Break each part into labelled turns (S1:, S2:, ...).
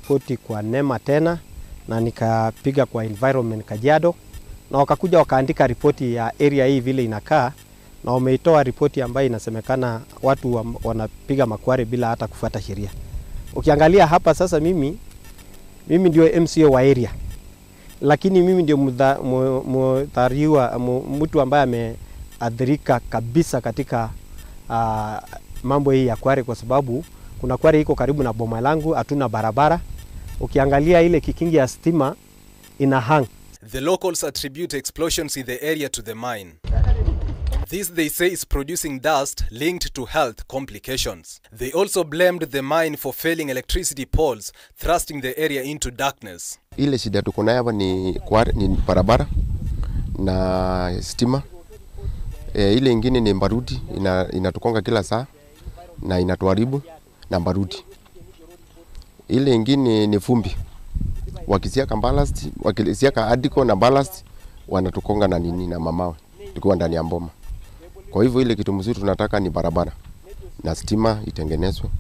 S1: ripoti kwa NEMA tena na nikapiga kwa environment Kajiado, na wakakuja wakaandika ripoti ya area hii vile inakaa, na wameitoa ripoti ambayo inasemekana watu wanapiga makware bila hata kufuata sheria. Ukiangalia hapa sasa, mimi ndio MCA wa area, lakini mimi ndio mudhariwa, mtu ambaye ameadhirika kabisa katika mambo hii ya kware, kwa sababu kuna kware iko karibu na boma langu, hatuna barabara. Ukiangalia ile kikingi ya stima ina hang.
S2: The locals attribute explosions in the area to the mine. This, they say, is producing dust linked to health complications. They also blamed the mine for failing electricity poles, thrusting the area into darkness.
S3: Ile shida tuko nayo hapa ni barabara na stima. Ile ingine ni barudi, inatukonga kila saa na inatuharibu na barudi. Ile ingine ni vumbi. Wakisiaka ballast, wakisiaka adiko na ballast, wanatukonga na nini na mamawe. Tukiwa ndani ya mboma. Kwa hivyo ile kitu mzuri tunataka ni barabara na stima itengenezwe.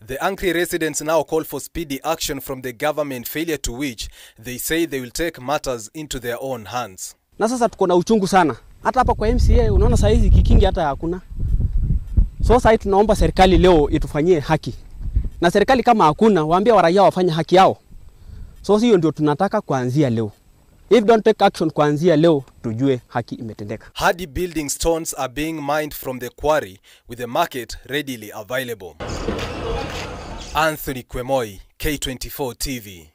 S2: The angry residents now call for speedy action from the government, failure to which they say they will take matters into their own hands.
S4: Na sasa tuko na uchungu sana. Hata hapa kwa MCA unaona saa hizi kikingi hata hakuna. So sasa tunaomba serikali leo itufanyie haki. Na serikali kama hakuna, waambie waraia wafanye haki yao. So hiyo ndio tunataka kuanzia leo. If don't take action kuanzia leo, tujue haki imetendeka.
S2: Hardy building stones are being mined from the quarry with the market readily available. Anthony Kwemoi, K24 TV.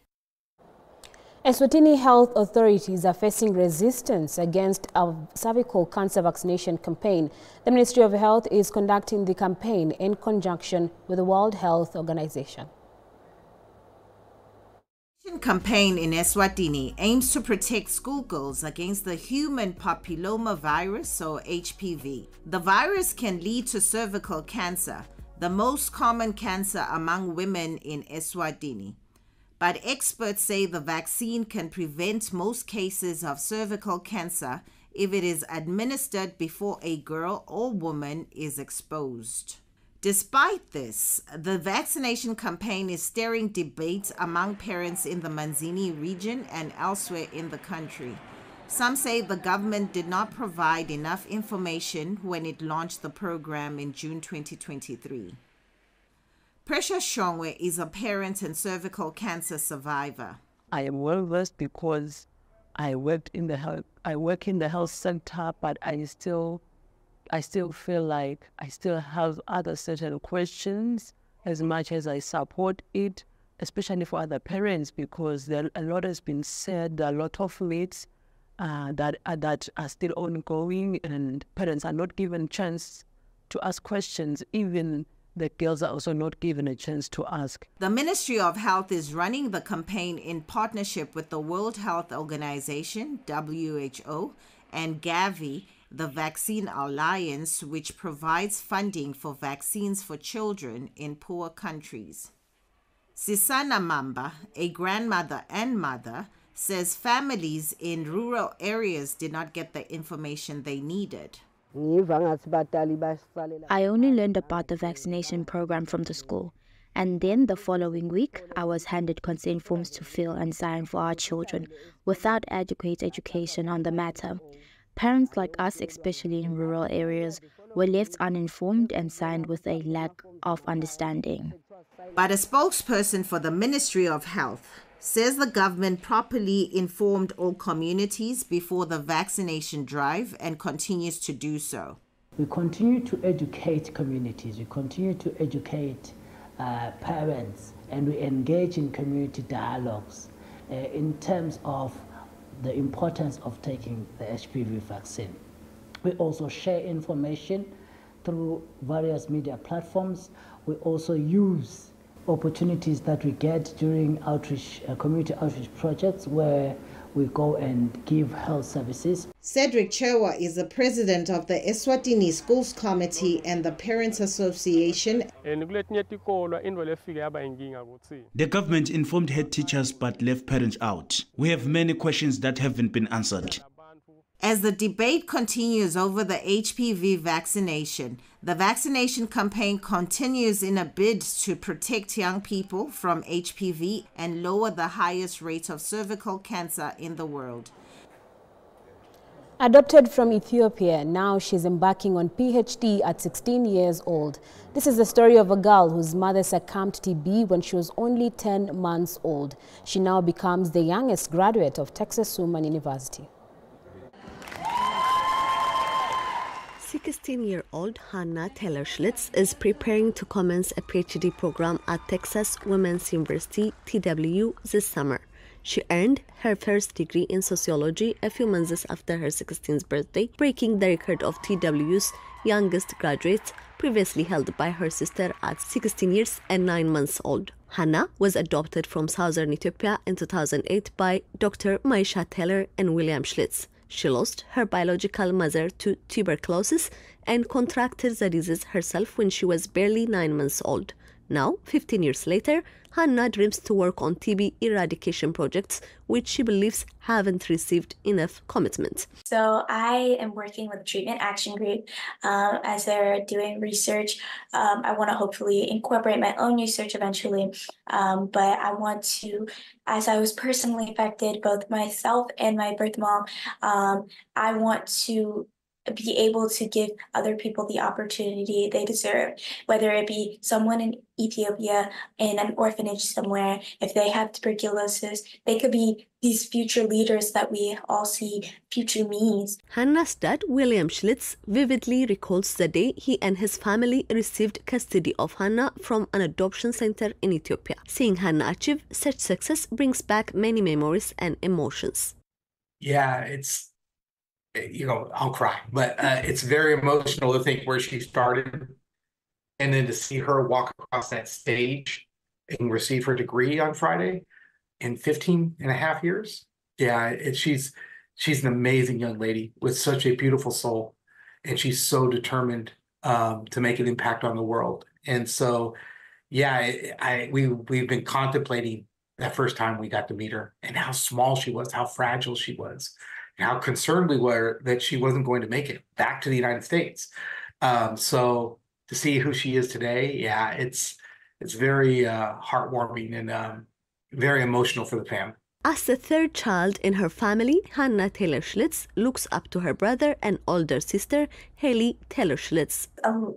S5: Eswatini health authorities are facing resistance against a cervical cancer vaccination campaign. The Ministry of Health is conducting the campaign in conjunction with the World Health Organization.
S6: The campaign in Eswatini aims to protect schoolgirls against the human papillomavirus, or HPV. The virus can lead to cervical cancer, the most common cancer among women in Eswatini. But experts say the vaccine can prevent most cases of cervical cancer if it is administered before a girl or woman is exposed. Despite this, the vaccination campaign is stirring debate among parents in the Manzini region and elsewhere in the country. Some say the government did not provide enough information when it launched the program in June 2023. Precious Shongwe is a parent and cervical cancer survivor.
S7: I am well versed because I work in the health sector, but I still feel like I still have other certain questions as much as I support it, especially for other parents, because a lot has been said, there are a lot of myths that are still ongoing, and parents are not given a chance to ask questions. Even the girls are also not given a chance to ask.
S6: The Ministry of Health is running the campaign in partnership with the World Health Organization, WHO, and Gavi, the Vaccine Alliance, which provides funding for vaccines for children in poor countries. Sisana Mamba, a grandmother and mother, says families in rural areas did not get the information they needed.
S8: I only learned about the vaccination program from the school, and then the following week I was handed consent forms to fill and sign for our children without adequate education on the matter. Parents like us, especially in rural areas, were left uninformed and signed with a lack of understanding.
S6: But a spokesperson for the Ministry of Health says the government properly informed all communities before the vaccination drive and continues to do so.
S9: We continue to educate communities, we continue to educate parents, and we engage in community dialogues in terms of the importance of taking the HPV vaccine. We also share information through various media platforms. We also use opportunities that we get during outreach, community outreach projects where we go and give health services.
S6: Cedric Chewa is the president of the Eswatini Schools Committee and the Parents Association.
S10: The government informed head teachers but left parents out. We have many questions that haven't been answered.
S6: As the debate continues over the HPV vaccination, the vaccination campaign continues in a bid to protect young people from HPV and lower the highest rate of cervical cancer in the world.
S5: Adopted from Ethiopia, now she's embarking on PhD at 16 years old. This is the story of a girl whose mother succumbed to TB when she was only 10 months old. She now becomes the youngest graduate of Texas Woman University.
S11: 16-year-old Hannah Taylor-Schlitz is preparing to commence a PhD program at Texas Women's University, TW, this summer. She earned her first degree in sociology a few months after her 16th birthday, breaking the record of TW's youngest graduate, previously held by her sister at 16 years and 9 months old. Hannah was adopted from southern Ethiopia in 2008 by Dr. Maisha Taylor and William Schlitz. She lost her biological mother to tuberculosis and contracted the disease herself when she was barely 9 months old. Now, 15 years later, Hannah dreams to work on TB eradication projects, which she believes haven't received enough commitment.
S12: So I am working with Treatment Action Group as they're doing research. I want to hopefully incorporate my own research eventually, but I want to, as I was personally affected, both myself and my birth mom, I want to be able to give other people the opportunity they deserve, whether it be someone in Ethiopia in an orphanage somewhere. If they have tuberculosis, they could be these future leaders that we all see future me's.
S11: Hannah's dad, William Schlitz, vividly recalls the day he and his family received custody of Hannah from an adoption center in Ethiopia. Seeing Hannah achieve such success brings back many memories and emotions.
S13: Yeah, it's, you know, I'll cry, but it's very emotional to think where she started and then to see her walk across that stage and receive her degree on Friday in 15 and a half years. Yeah, she's an amazing young lady with such a beautiful soul, and she's so determined to make an impact on the world. And so, yeah, we've been contemplating that first time we got to meet her and how small she was, how fragile she was, how concerned we were that she wasn't going to make it back to the United States. So to see who she is today, yeah, it's very heartwarming and very emotional for the family.
S11: As the third child in her family, Hannah Taylor-Schlitz looks up to her brother and older sister, Haley Taylor-Schlitz.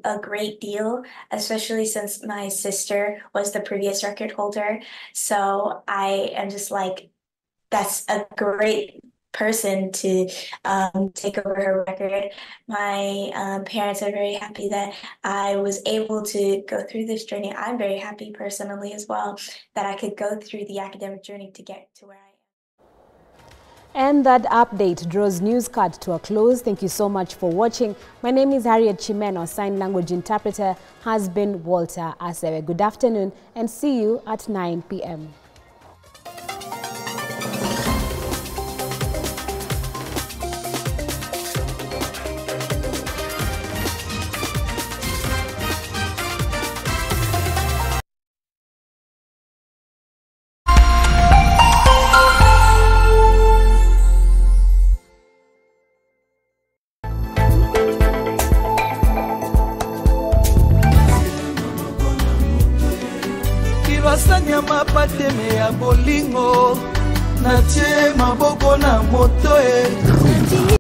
S12: A great deal, especially since my sister was the previous record holder. So I am just like, that's a great person to take over her record. My parents are very happy that I was able to go through this journey. I'm very happy personally as well that I could go through the academic journey to get to where I am.
S5: And that update draws Newscast to a close. Thank you so much for watching. My name is Harriet Chimeno. Sign language interpreter has been Walter Asewe. Good afternoon and see you at 9 p.m.
S14: Basanya mapateme ya bolingo na tie maboko na moto